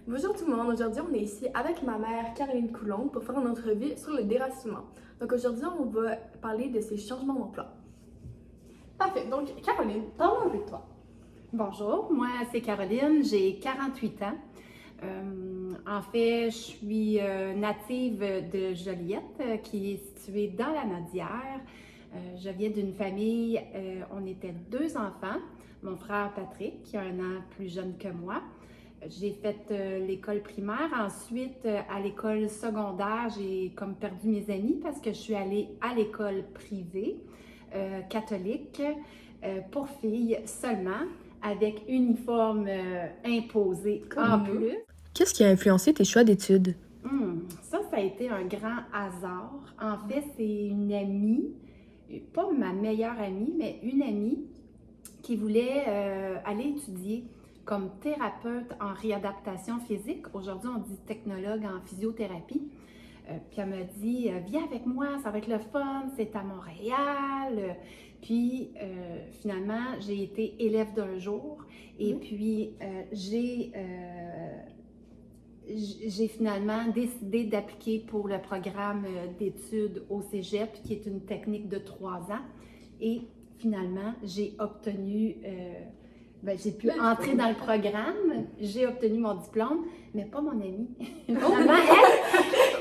Bonjour tout le monde, aujourd'hui on est ici avec ma mère Caroline Coulombe pour faire une entrevue sur le déracinement. Donc aujourd'hui on va parler de ces changements d'emploi. Parfait, donc Caroline, parle-moi un peu de toi. Bonjour, moi c'est Caroline, j'ai 48 ans. En fait, je suis native de Joliette, qui est située dans la Nodière. Je viens d'une famille, on était 2 enfants, mon frère Patrick, qui est 1 an plus jeune que moi. J'ai fait l'école primaire. Ensuite, à l'école secondaire, j'ai comme perdu mes amis parce que je suis allée à l'école privée catholique pour filles seulement, avec uniforme imposé en plus. Qu'est-ce qui a influencé tes choix d'études? Ça a été un grand hasard. En fait, c'est une amie, pas ma meilleure amie, mais une amie qui voulait aller étudier comme thérapeute en réadaptation physique. Aujourd'hui, on dit technologue en physiothérapie. Puis elle m'a dit, viens avec moi, ça va être le fun, c'est à Montréal. Puis finalement, j'ai été élève d'un jour et puis j'ai finalement décidé d'appliquer pour le programme d'études au Cégep, qui est une technique de 3 ans. Et finalement, j'ai obtenu, j'ai pu entrer dans le programme, j'ai obtenu mon diplôme, mais pas mon amie. Finalement,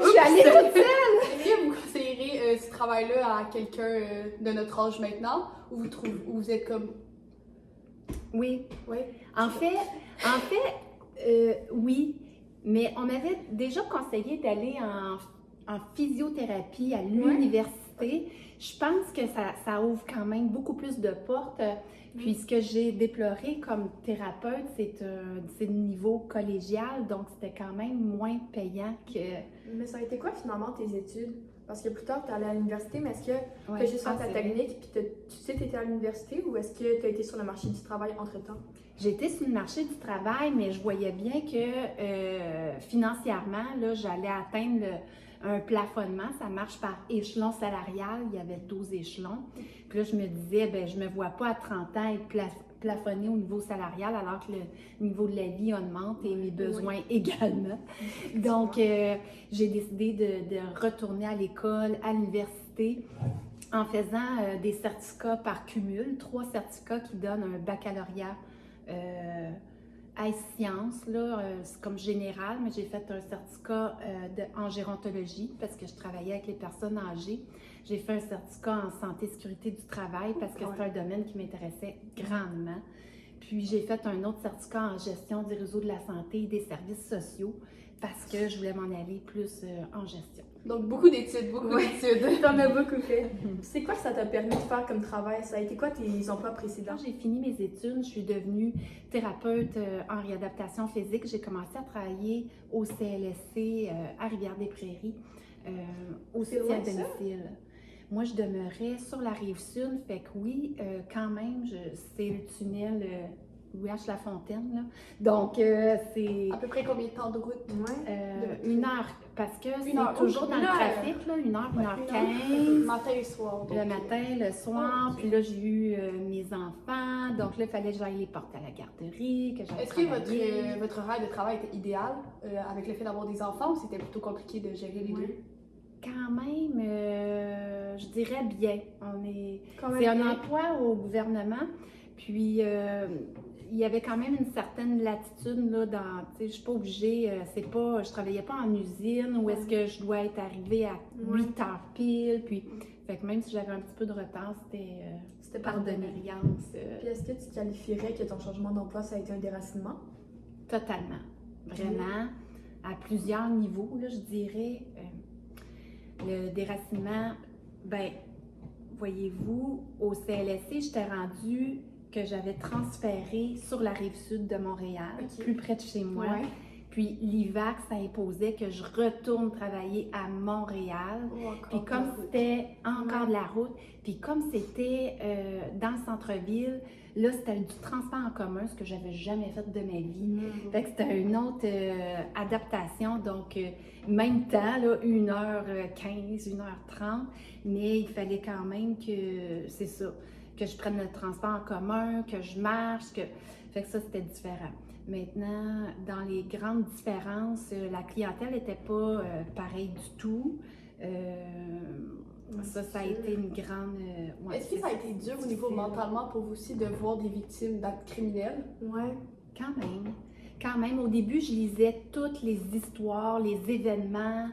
je suis allée toute seule. Est-ce que vous conseillerez ce travail-là à quelqu'un de notre âge maintenant ou vous êtes comme... Oui. Oui. En fait, oui, mais on m'avait déjà conseillé d'aller en physiothérapie à l'université. Je pense que ça ouvre quand même beaucoup plus de portes. Puis ce que j'ai déploré comme thérapeute, c'est le niveau collégial, donc c'était quand même moins payant que... Mais ça a été quoi finalement tes études? Parce que plus tard, tu es allée à l'université, mais est-ce que tu as juste fait ta c'est vrai. technique puis tu sais tu étais à l'université ou est-ce que tu as été sur le marché du travail entre-temps? J'étais sur le marché du travail, mais je voyais bien que financièrement, là, j'allais atteindre un plafonnement. Ça marche par échelon salarial. Il y avait 12 échelons. Puis là, je me disais, je me vois pas à 30 ans être plafonnée au niveau salarial alors que le niveau de la vie augmente et mes besoins également. Donc, j'ai décidé de retourner à l'école, à l'université, en faisant des certificats par cumul, 3 certificats qui donnent un baccalauréat à sciences, là, c'est comme général, mais j'ai fait un certificat en gérontologie parce que je travaillais avec les personnes âgées. J'ai fait un certificat en santé et sécurité du travail parce que c'est un domaine qui m'intéressait grandement. Puis j'ai fait un autre certificat en gestion des réseaux de la santé et des services sociaux parce que je voulais m'en aller plus en gestion. Donc beaucoup d'études, beaucoup d'études. T'en as beaucoup fait. C'est quoi que ça t'a permis de faire comme travail? Ça a été quoi tes emplois précédents? Quand j'ai fini mes études, je suis devenue thérapeute en réadaptation physique. J'ai commencé à travailler au CLSC à Rivière-des-Prairies, au soutien à domicile. Moi, je demeurais sur la Rive-Sud, fait que oui, quand même, c'est le tunnel Louis-H. Lafontaine, là. Donc, c'est... À peu près combien de temps de route? 1 heure, parce que c'est heure. toujours dans le trafic, là, 1 heure, 1h15. Matin et soir. Le matin, le soir, puis là, j'ai eu mes enfants, donc là, il fallait que j'aille les porter à la garderie, que j'aille Est-ce que votre horaire de travail était idéal avec le fait d'avoir des enfants ou c'était plutôt compliqué de gérer les deux? Quand même, je dirais bien. C'est un emploi au gouvernement, puis il y avait quand même une certaine latitude là, je suis pas obligée, je travaillais pas en usine où est-ce que je dois être arrivée à 8 heures pile, puis fait que même si j'avais un petit peu de retard, c'était par demi-riance. Puis est-ce que tu qualifierais que ton changement d'emploi, ça a été un déracinement? Totalement. Vraiment, à plusieurs niveaux, là, je dirais. Le déracinement, voyez-vous, au CLSC, j'étais rendue que j'avais transféré sur la Rive-Sud de Montréal, plus près de chez moi. Puis l'IVAC, ça imposait que je retourne travailler à Montréal. Puis comme c'était encore de la route, puis comme c'était dans le centre-ville, là, c'était du transport en commun, ce que j'avais jamais fait de ma vie. Fait que c'était une autre adaptation. Donc, même temps, là, 1h15, 1h30, mais il fallait quand même que, c'est ça, que je prenne le transport en commun, que je marche, Fait que ça, c'était différent. Maintenant, dans les grandes différences, la clientèle n'était pas pareille du tout. Ça a été une grande... ouais, Est-ce que ça a été dur au niveau mentalement pour vous aussi de voir des victimes d'actes criminels? Ouais. Quand même. Quand même, au début, je lisais toutes les histoires, les événements,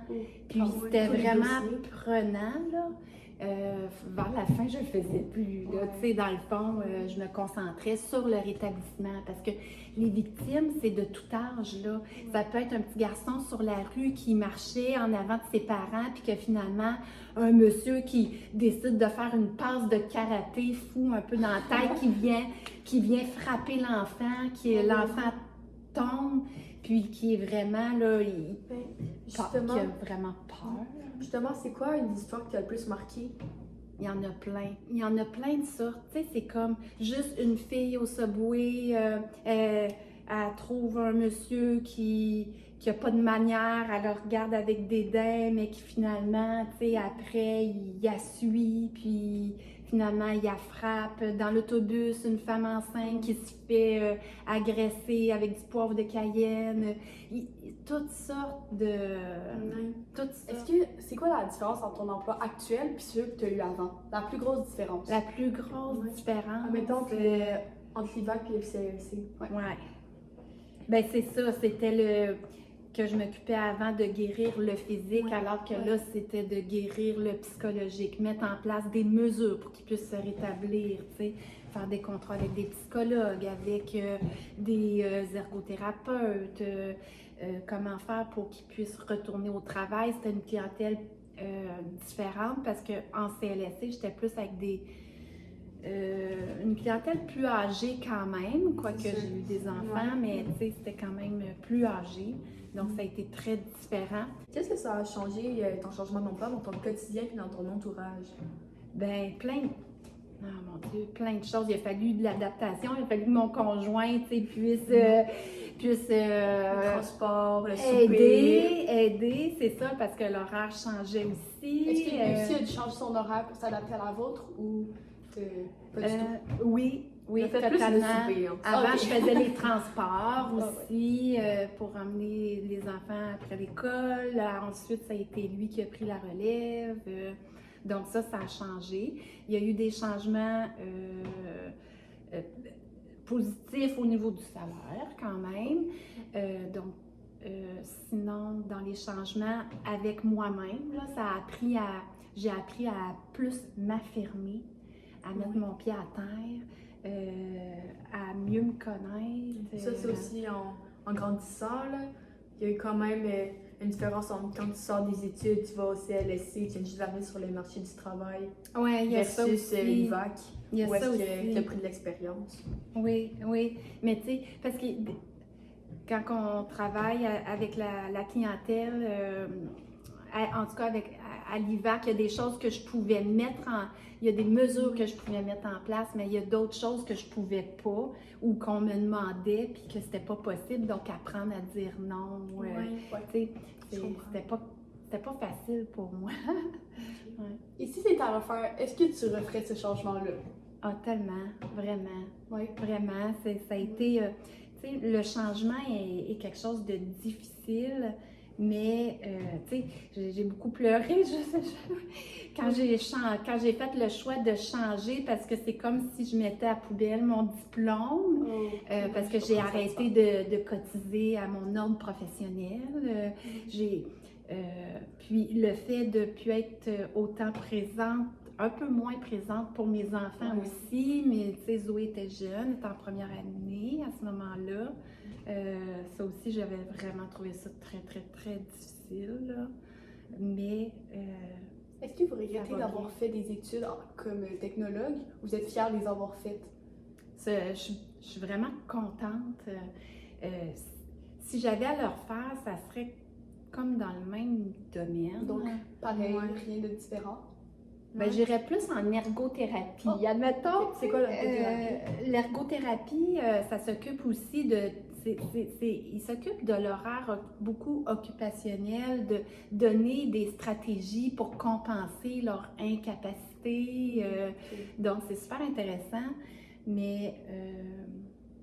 puis c'était tous les vraiment dossiers. prenant, là. Vers la fin, je le faisais plus, là. Ouais. Tu sais, dans le fond, je me concentrais sur le rétablissement, parce que les victimes, c'est de tout âge, là. Ça peut être un petit garçon sur la rue qui marchait en avant de ses parents, puis que finalement, un monsieur qui décide de faire une passe de karaté fou un peu dans la tête, qui vient frapper l'enfant, l'enfant tombe, puis qui est vraiment, là, qui Justement, a vraiment peur. justement, c'est quoi une histoire qui t'a le plus marqué? Il y en a plein. Il y en a plein de sortes. Tu sais, c'est comme juste une fille au Subway, elle trouve un monsieur qui a pas de manière, elle le regarde avec dédain, mais qui finalement, tu sais, après, il la suit, puis finalement, il la frappe. Dans l'autobus, une femme enceinte qui se fait agresser avec du poivre de Cayenne. Toutes sortes de... Toutes Est-ce sortes. que c'est quoi la différence entre ton emploi actuel puis celui que tu as eu avant? La plus grosse différence? La plus grosse différence... Mettons entre l'IVAC et le FCLC. Ouais. Ben c'est ça, c'était que je m'occupais avant de guérir le physique, Ouais. alors que là, c'était de guérir le psychologique, mettre en place des mesures pour qu'ils puissent se rétablir, tu sais, faire des contrôles avec des psychologues, avec des ergothérapeutes, comment faire pour qu'ils puissent retourner au travail. C'était une clientèle différente parce qu'en CLSC, j'étais plus avec une clientèle plus âgée quand même, quoique j'ai eu des enfants, mais tu sais, c'était quand même plus âgé. Donc, ça a été très différent. Qu'est-ce que ça a changé, ton changement d'emploi dans ton quotidien et dans ton entourage? Ben, oh mon Dieu, plein de choses. Il a fallu de l'adaptation, il a fallu que mon conjoint, tu sais, puisse Le transport, le souper. aider, c'est ça, parce que l'horaire changeait aussi. Est-ce que lui aussi a dû changer son horaire pour s'adapter à la vôtre ou pas du tout? Oui, Il a fait plus de totalement. souper, hein. Avant, Ok. je faisais les transports ouais. aussi pour emmener les enfants après l'école. Ensuite, ça a été lui qui a pris la relève. Donc ça a changé. Il y a eu des changements positifs au niveau du salaire quand même. Sinon, dans les changements avec moi-même, là, j'ai appris à plus m'affirmer, à mettre mon pied à terre, à mieux me connaître. Ça, c'est aussi en grandissant, là, il y a eu quand même une différence entre quand tu sors des études, tu vas au CLSC, tu viens juste d'arriver sur le marché du travail, Ouais, il y a ça versus aussi. l'IVAC, Il y a où ça est-ce aussi. que tu as pris de l'expérience. Oui, oui. Mais tu sais, parce que quand on travaille avec la clientèle, en tout cas à l'IVAC, il y a des choses que je pouvais il y a des mesures que je pouvais mettre en place, mais il y a d'autres choses que je pouvais pas ou qu'on me demandait puis que c'était pas possible. Donc, apprendre à dire non. Tu sais, c'était pas facile pour moi. Et si c'était à refaire, est-ce que tu referais ce changement-là? Ah, tellement, vraiment. Oui. Vraiment, ça a été, tu sais, le changement est quelque chose de difficile, mais, tu sais, j'ai beaucoup pleuré quand j'ai fait le choix de changer parce que c'est comme si je mettais à poubelle mon diplôme, parce que j'ai arrêté de cotiser à mon ordre professionnel. Puis le fait de ne plus être autant présente, un peu moins présente pour mes enfants aussi, mais tu sais, Zoé était jeune, était en première année à ce moment-là. Ça aussi, j'avais vraiment trouvé ça très, très, très difficile, là. Mais... est-ce que vous regrettez d'avoir fait des études comme technologue? Vous êtes fière de les avoir faites? Je suis vraiment contente. Si j'avais à le refaire, ça serait comme dans le même domaine. Donc, pareil, rien de différent? Ben, j'irais plus en ergothérapie. Admettons, c'est quoi l'ergothérapie? L'ergothérapie, ça s'occupe aussi il s'occupe de l'horaire beaucoup occupationnel, de donner des stratégies pour compenser leur incapacité. Donc, c'est super intéressant, mais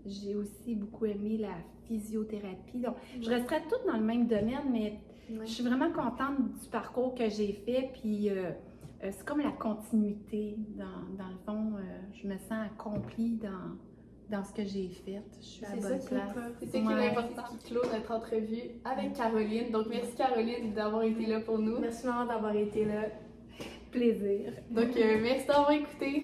j'ai aussi beaucoup aimé la physiothérapie. Donc, je resterais toutes dans le même domaine, mais Ouais. je suis vraiment contente du parcours que j'ai fait. Puis, c'est comme la continuité. Dans le fond, je me sens accomplie dans ce que j'ai fait. Je suis à la C'est ça bonne qui est place. pas- C'est ça qui est Ouais. important qui clôt notre entrevue avec Caroline. Donc, merci Caroline d'avoir été là pour nous. Merci maman d'avoir été là. Plaisir. Donc, merci d'avoir écouté.